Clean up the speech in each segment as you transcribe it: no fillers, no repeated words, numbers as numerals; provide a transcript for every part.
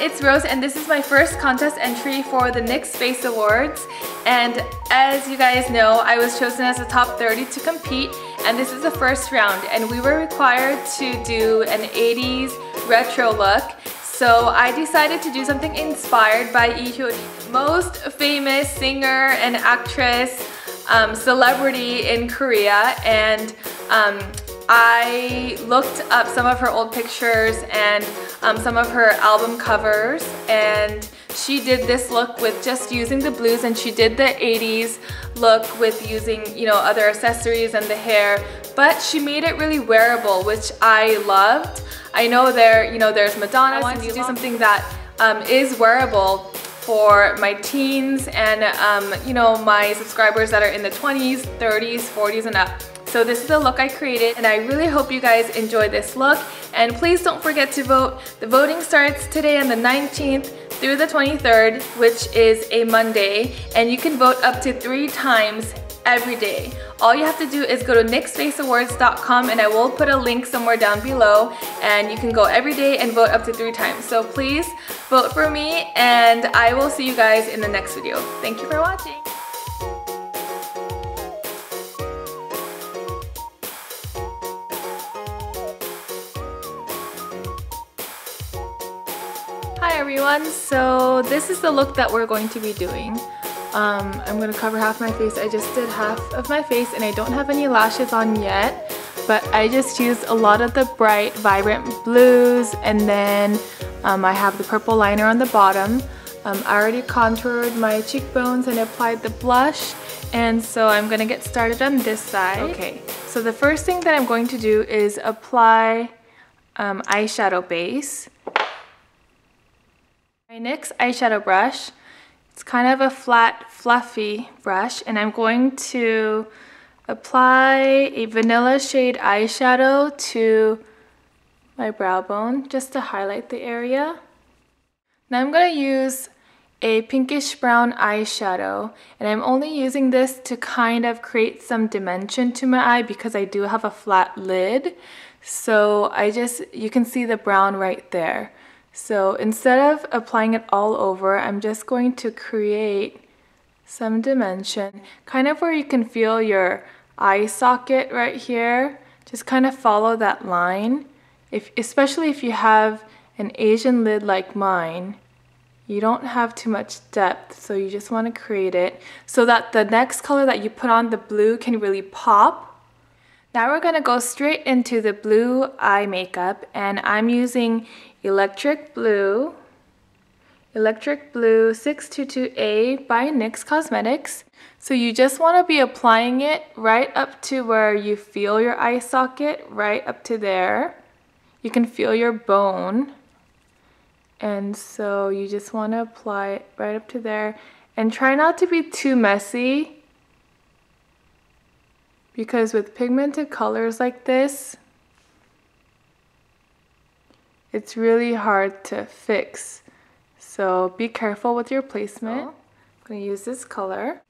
it's Rose and this is my first contest entry for the NYX Face Awards. And as you guys know, I was chosen as the top 30 to compete, and this is the first round. And we were required to do an 80s retro look. So I decided to do something inspired by Hyori, most famous singer and actress, celebrity in Korea. And I looked up some of her old pictures and some of her album covers, and she did this look with just using the blues, and she did the 80s look with using, you know, other accessories and the hair, but she made it really wearable, which I loved. I know there's Madonna. I wanted to do something that is wearable for my teens and you know, my subscribers that are in the 20s, 30s, 40s and up. So this is the look I created, and I really hope you guys enjoy this look. And please don't forget to vote. The voting starts today on the 19th through the 23rd, which is a Monday, and you can vote up to 3 times every day. All you have to do is go to nyxfaceawards.com, and I will put a link somewhere down below, and you can go every day and vote up to 3 times. So please vote for me, and I will see you guys in the next video. Thank you for watching. Hi everyone, so this is the look that we're going to be doing. I'm going to cover half my face. I just did half of my face and I don't have any lashes on yet, but I just used a lot of the bright, vibrant blues, and then I have the purple liner on the bottom. I already contoured my cheekbones and applied the blush, and so I'm going to get started on this side. Okay, so the first thing that I'm going to do is apply eyeshadow base. My NYX eyeshadow brush, it's kind of a flat, fluffy brush, and I'm going to apply a vanilla shade eyeshadow to my brow bone just to highlight the area. Now I'm going to use a pinkish brown eyeshadow, and I'm only using this to kind of create some dimension to my eye because I do have a flat lid. So you can see the brown right there. So instead of applying it all over, I'm just going to create some dimension, kind of where you can feel your eye socket right here. Just kind of follow that line. Especially if you have an Asian lid like mine, you don't have too much depth, so you just want to create it so that the next color that you put on, the blue, can really pop. Now we're going to go straight into the blue eye makeup, and I'm using Electric Blue 622A by NYX Cosmetics. So you just want to be applying it right up to where you feel your eye socket, right up to there. You can feel your bone. And so you just want to apply it right up to there. And try not to be too messy, because with pigmented colors like this, it's really hard to fix. So be careful with your placement. I'm going to use this color.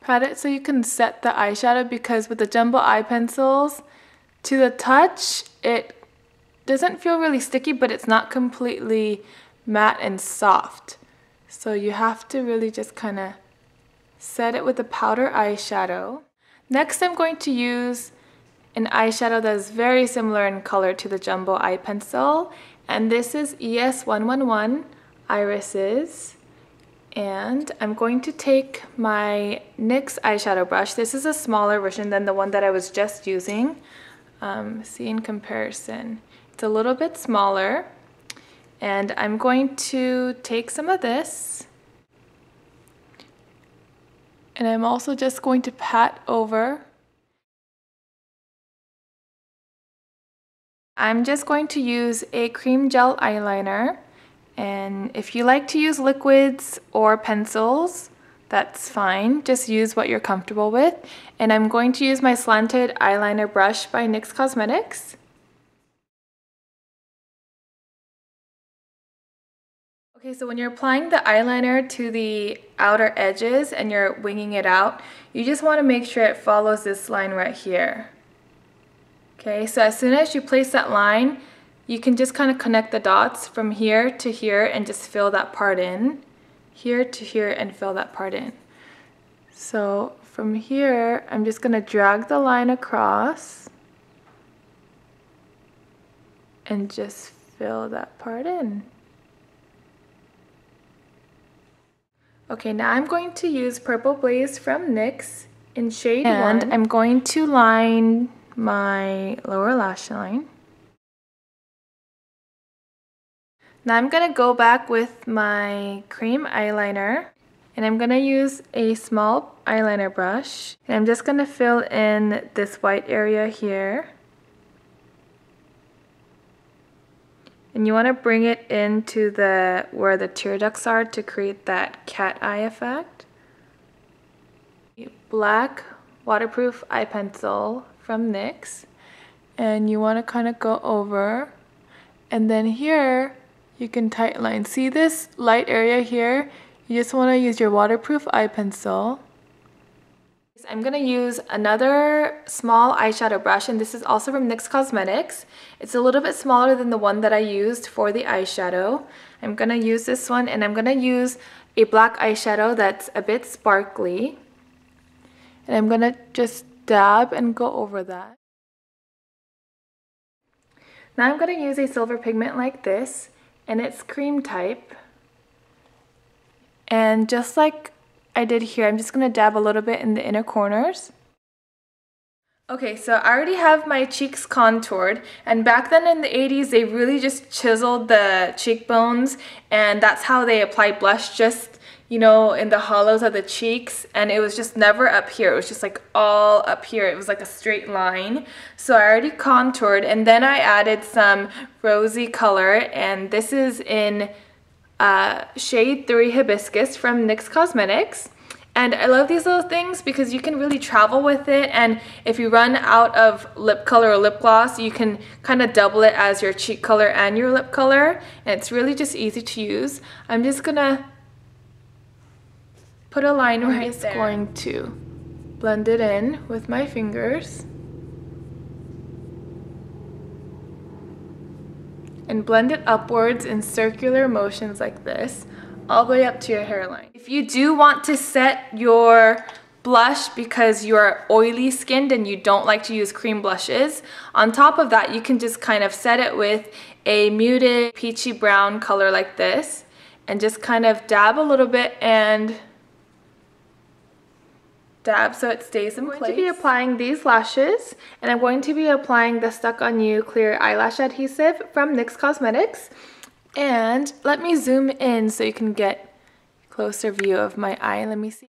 Pat it so you can set the eyeshadow, because with the jumbo eye pencils, to the touch, it doesn't feel really sticky, but it's not completely matte and soft. So you have to really just kind of set it with a powder eyeshadow. Next, I'm going to use an eyeshadow that is very similar in color to the jumbo eye pencil, and this is ES111 Irises. And I'm going to take my NYX eyeshadow brush. This is a smaller version than the one that I was just using. See in comparison, it's a little bit smaller, and I'm going to take some of this, and I'm also just going to pat over. I'm just going to use a cream gel eyeliner, and if you like to use liquids or pencils, that's fine. Just use what you're comfortable with. And I'm going to use my slanted eyeliner brush by NYX Cosmetics. Okay, so when you're applying the eyeliner to the outer edges and you're winging it out, you just want to make sure it follows this line right here. Okay, so as soon as you place that line, you can just kind of connect the dots from here to here and just fill that part in. Here to here and fill that part in. So from here, I'm just gonna drag the line across and just fill that part in. Okay, now I'm going to use Purple Blaze from NYX in shade 1. And I'm going to line my lower lash line. Now I'm going to go back with my cream eyeliner. And I'm going to use a small eyeliner brush. And I'm just going to fill in this white area here. And you want to bring it into where the tear ducts are to create that cat eye effect. Black waterproof eye pencil from NYX. And you want to kind of go over. And then here, you can tight line. See this light area here? You just want to use your waterproof eye pencil. I'm going to use another small eyeshadow brush, and this is also from NYX Cosmetics. It's a little bit smaller than the one that I used for the eyeshadow. I'm going to use this one, and I'm going to use a black eyeshadow that's a bit sparkly. And I'm going to just dab and go over that. Now I'm going to use a silver pigment like this, and it's cream type. And just like I did here, I'm just going to dab a little bit in the inner corners. Okay, so I already have my cheeks contoured, and back then in the 80s they really just chiseled the cheekbones, and that's how they applied blush, just, you know, in the hollows of the cheeks, and it was just never up here. It was just like all up here. It was like a straight line. So I already contoured, and then I added some rosy color, and this is in shade 3 Hibiscus from NYX Cosmetics. And I love these little things because you can really travel with it, and if you run out of lip color or lip gloss, you can kind of double it as your cheek color and your lip color, and it's really just easy to use. I'm just gonna put a line right there. I'm going to blend it in with my fingers. And blend it upwards in circular motions like this, all the way up to your hairline. If you do want to set your blush because you're oily skinned and you don't like to use cream blushes, on top of that you can just kind of set it with a muted peachy brown color like this, and just kind of dab a little bit and dab so it stays in place. I'm going to be applying these lashes, and I'm going to be applying the Stuck On You clear eyelash adhesive from NYX Cosmetics. And let me zoom in so you can get a closer view of my eye. Let me see.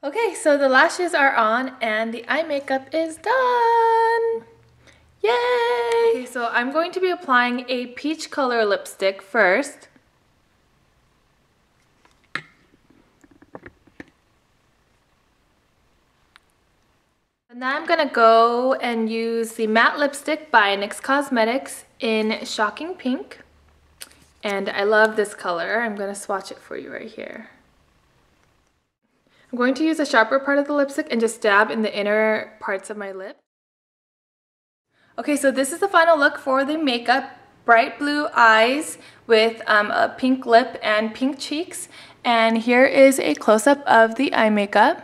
Okay, so the lashes are on and the eye makeup is done. Yay! Okay, so I'm going to be applying a peach color lipstick first. Now I'm going to go and use the matte lipstick by NYX Cosmetics in Shocking Pink. And I love this color. I'm going to swatch it for you right here. I'm going to use a sharper part of the lipstick and just dab in the inner parts of my lip. Okay, so this is the final look for the makeup. Bright blue eyes with a pink lip and pink cheeks. And here is a close-up of the eye makeup.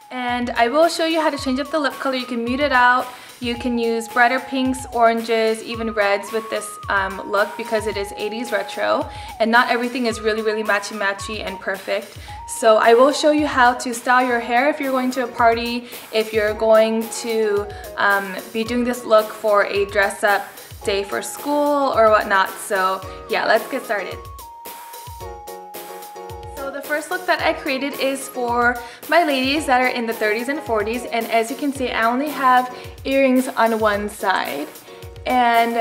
And I will show you how to change up the lip color. You can mute it out. You can use brighter pinks, oranges, even reds with this look because it is 80s retro. And not everything is really, really matchy-matchy and perfect. So I will show you how to style your hair if you're going to a party, if you're going to be doing this look for a dress-up day for school or whatnot. So yeah, let's get started. The first look that I created is for my ladies that are in the 30s and 40s, and as you can see I only have earrings on one side, and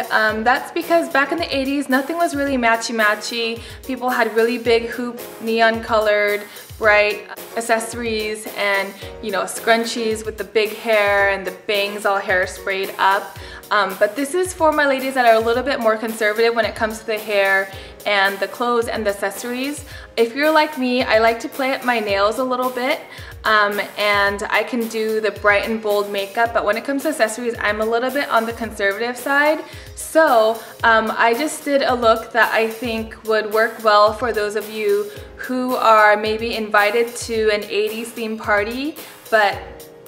that's because back in the 80s nothing was really matchy-matchy. People had really big hoop, neon colored, bright accessories, and you know, scrunchies with the big hair and the bangs all hairsprayed up. But this is for my ladies that are a little bit more conservative when it comes to the hair and the clothes and the accessories. If you're like me, I like to play up my nails a little bit. and I can do the bright and bold makeup, but when it comes to accessories, I'm a little bit on the conservative side. So I just did a look that I think would work well for those of you who are maybe invited to an 80s theme party but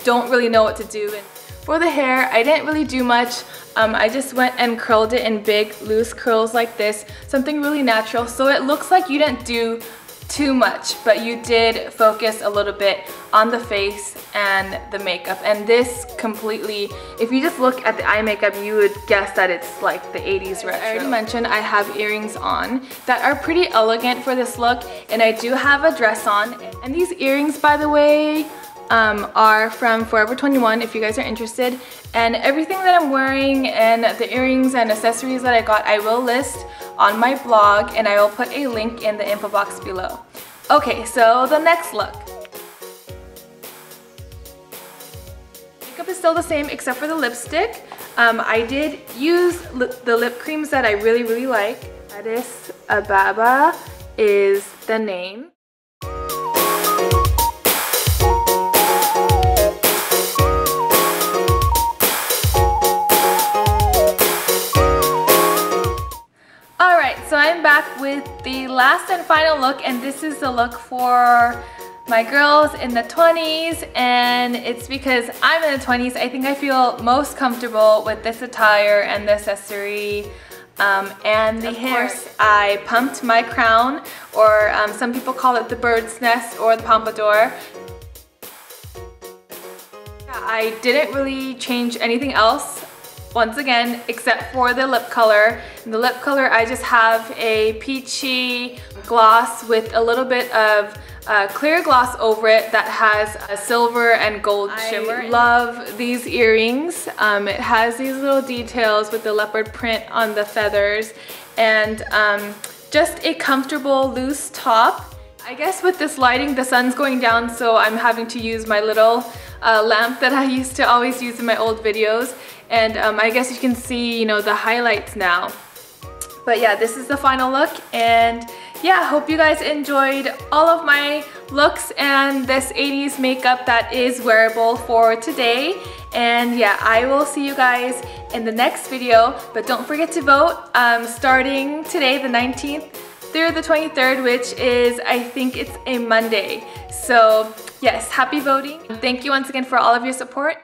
don't really know what to do. And for the hair, I didn't really do much. I just went and curled it in big loose curls like this, something really natural, so it looks like you didn't do too much, but you did focus a little bit on the face and the makeup. And this completely, if you just look at the eye makeup, you would guess that it's like the 80s retro. I already mentioned I have earrings on that are pretty elegant for this look, and I do have a dress on. And these earrings, by the way, are from Forever 21 if you guys are interested. And everything that I'm wearing and the earrings and accessories that I got, I will list on my blog, and I will put a link in the info box below. Okay, so the next look. Makeup is still the same except for the lipstick. I did use the lip creams that I really like. Addis Ababa is the name. So I'm back with the last and final look, and this is the look for my girls in the 20s, and it's because I'm in the 20s. I think I feel most comfortable with this attire and the accessory and the hair. Of course, I pumped my crown, or some people call it the bird's nest or the pompadour. I didn't really change anything else, once again, except for the lip color. In the lip color, I just have a peachy gloss with a little bit of clear gloss over it that has a silver and gold shimmer. I love these earrings. It has these little details with the leopard print on the feathers, and just a comfortable loose top. I guess with this lighting, the sun's going down, so I'm having to use my little lamp that I used to always use in my old videos. And I guess you can see, you know, the highlights now. But yeah, this is the final look, and yeah, hope you guys enjoyed all of my looks and this 80s makeup that is wearable for today. And yeah, I will see you guys in the next video, but don't forget to vote starting today, the 19th through the 23rd, which is, I think it's a Monday. So yes, happy voting. Thank you once again for all of your support.